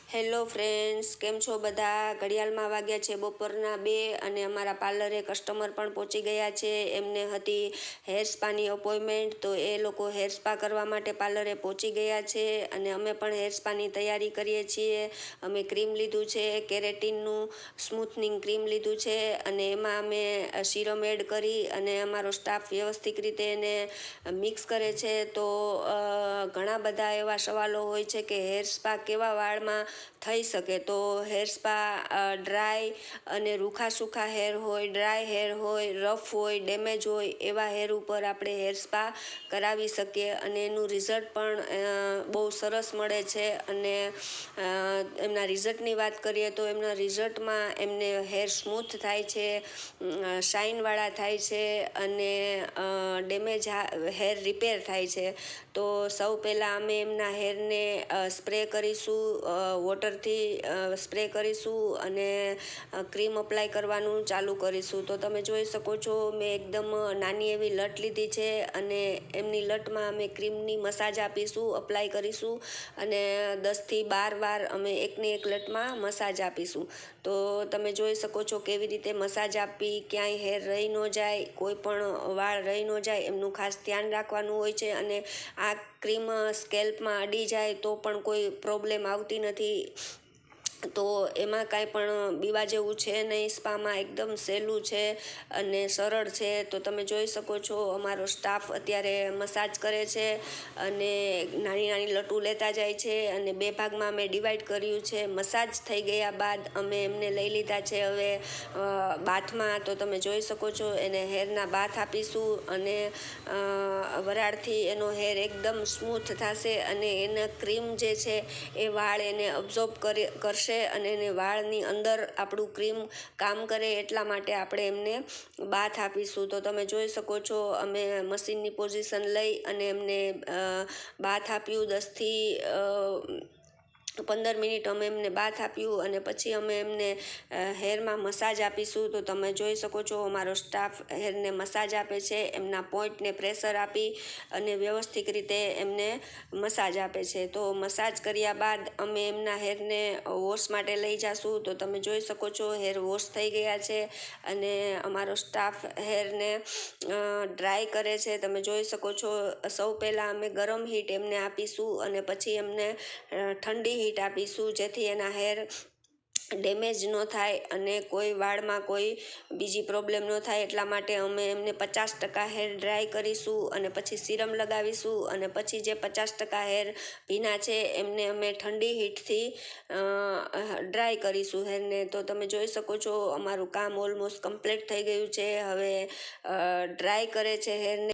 Hello friends, કેમ છો બધા? ઘડિયાળમાં વાગ્યા છે બપોરના 2 અને અમારા પાર્લરે કસ્ટમર પણ પહોંચી ગયા છે. એમને હતી હેર સ્પાની અપોઇન્ટમેન્ટ, તો એ લોકો હેર સ્પા કરવા માટે પાર્લરે પહોંચી ગયા છે અને અમે પણ હેર સ્પાની તૈયારી કરીએ છીએ. અમે ક્રીમ લીધું છે, કેરેટીનનું સ્મૂથનિંગ ક્રીમ લીધું છે અને એમાં અમે સિરમ એડ કરી અને અમારો સ્ટાફ વ્યવસ્થિત રીતે એને મિક્સ કરે છે. તો ઘણા બધા એવા સવાલો હોય છે કે હેર સ્પા કેવા વાળમાં થઈ શકે. તો હેર સ્પા ડ્રાય અને રૂખા સૂખા હેર હોય, ડ્રાય હેર હોય, રફ હોય, ડેમેજ હોય, એવા હેર ઉપર આપણે હેર સ્પા કરાવી શકીએ અને એનું રિઝલ્ટ પણ બહુ સરસ મળે છે. અને એમના રિઝલ્ટની વાત કરીએ તો એમના રિઝલ્ટમાં એમને હેર સ્મૂથ થાય છે, શાઇનવાળા થાય છે અને ડેમેજ હેર રિપેર થાય છે. તો સૌ પહેલાં અમે એમના હેરને સ્પ્રે કરીશું, વોટરથી સ્પ્રે કરીશું અને ક્રીમ અપ્લાય કરવાનું ચાલુ કરીશું. તો તમે જોઈ શકો છો, મેં એકદમ નાની એવી લટ લીધી છે અને એમની લટમાં અમે ક્રીમની મસાજ આપીશું, અપ્લાય કરીશું અને 10થી 12 વાર અમે એકની એક લટમાં મસાજ આપીશું. તો તમે જોઈ શકો છો કેવી રીતે મસાજ આપવી, ક્યાંય હેર રહી ન જાય, કોઈ પણ વાળ રહી ન જાય એમનું ખાસ ધ્યાન રાખવાનું હોય છે. અને આ ક્રીમ સ્કેલ્પમાં અડી જાય તો પણ કોઈ પ્રોબ્લેમ આવતી નથી. તો એમાં કાંઈ પણ બીવા જેવું છે નહીં. સ્પામાં એકદમ સહેલું છે અને સરળ છે. તો તમે જોઈ શકો છો અમારો સ્ટાફ અત્યારે મસાજ કરે છે અને નાની નાની લટું લેતા જાય છે અને 2 ભાગમાં અમે ડિવાઈડ કર્યું છે. મસાજ થઈ ગયા બાદ અમે એમને લઈ લીધા છે હવે બાથમાં. તો તમે જોઈ શકો છો એને હેરના બાથ આપીશું અને વરાળથી એનો હેર એકદમ સ્મૂથ થશે અને એના ક્રીમ જે છે એ વાળ એને અબ્ઝોર્બ કરશે અને એને વાળની અંદર આપણું ક્રીમ કામ કરે. એટલા માટે આપણે એમને બાથ આપીશું. તો તમે જોઈ શકો છો અમે મશીનની પોઝિશન લઈ અને એમને બાથ આપ્યું. 10થી 15 મિનિટ અમે એમને બાથ આપ્યું અને પછી અમે એમને હેરમાં મસાજ આપીશું. તો તમે જોઈ શકો છો અમારો સ્ટાફ હેરને મસાજ આપે છે, એમના પોઈન્ટને પ્રેશર આપી અને વ્યવસ્થિત રીતે એમને મસાજ આપે છે. તો મસાજ કર્યા બાદ અમે એમના હેરને વોશ માટે લઈ જઈશું. તો તમે જોઈ શકો છો હેર વોશ થઈ ગયા છે અને અમારો સ્ટાફ હેરને ડ્રાય કરે છે. તમે જોઈ શકો છો સૌ પહેલાં અમે ગરમ હીટ એમને આપીશું અને પછી એમને ઠંડી હીટ આપીશું, જેથી એના હેર ડેમેજ ન થાય અને કોઈ વાળમાં કોઈ બીજી પ્રોબ્લેમ ન થાય. એટલા માટે અમે એમને 50% હેર ડ્રાય કરીશું અને પછી સિરમ લગાવીશું અને પછી જે 50% હેર ભીના છે એમને અમે ઠંડી હીટથી ડ્રાય કરીશું હેરને. તો તમે જોઈ શકો છો અમારું કામ ઓલમોસ્ટ કમ્પ્લીટ થઈ ગયું છે. હવે ડ્રાય કરે છે હેરને.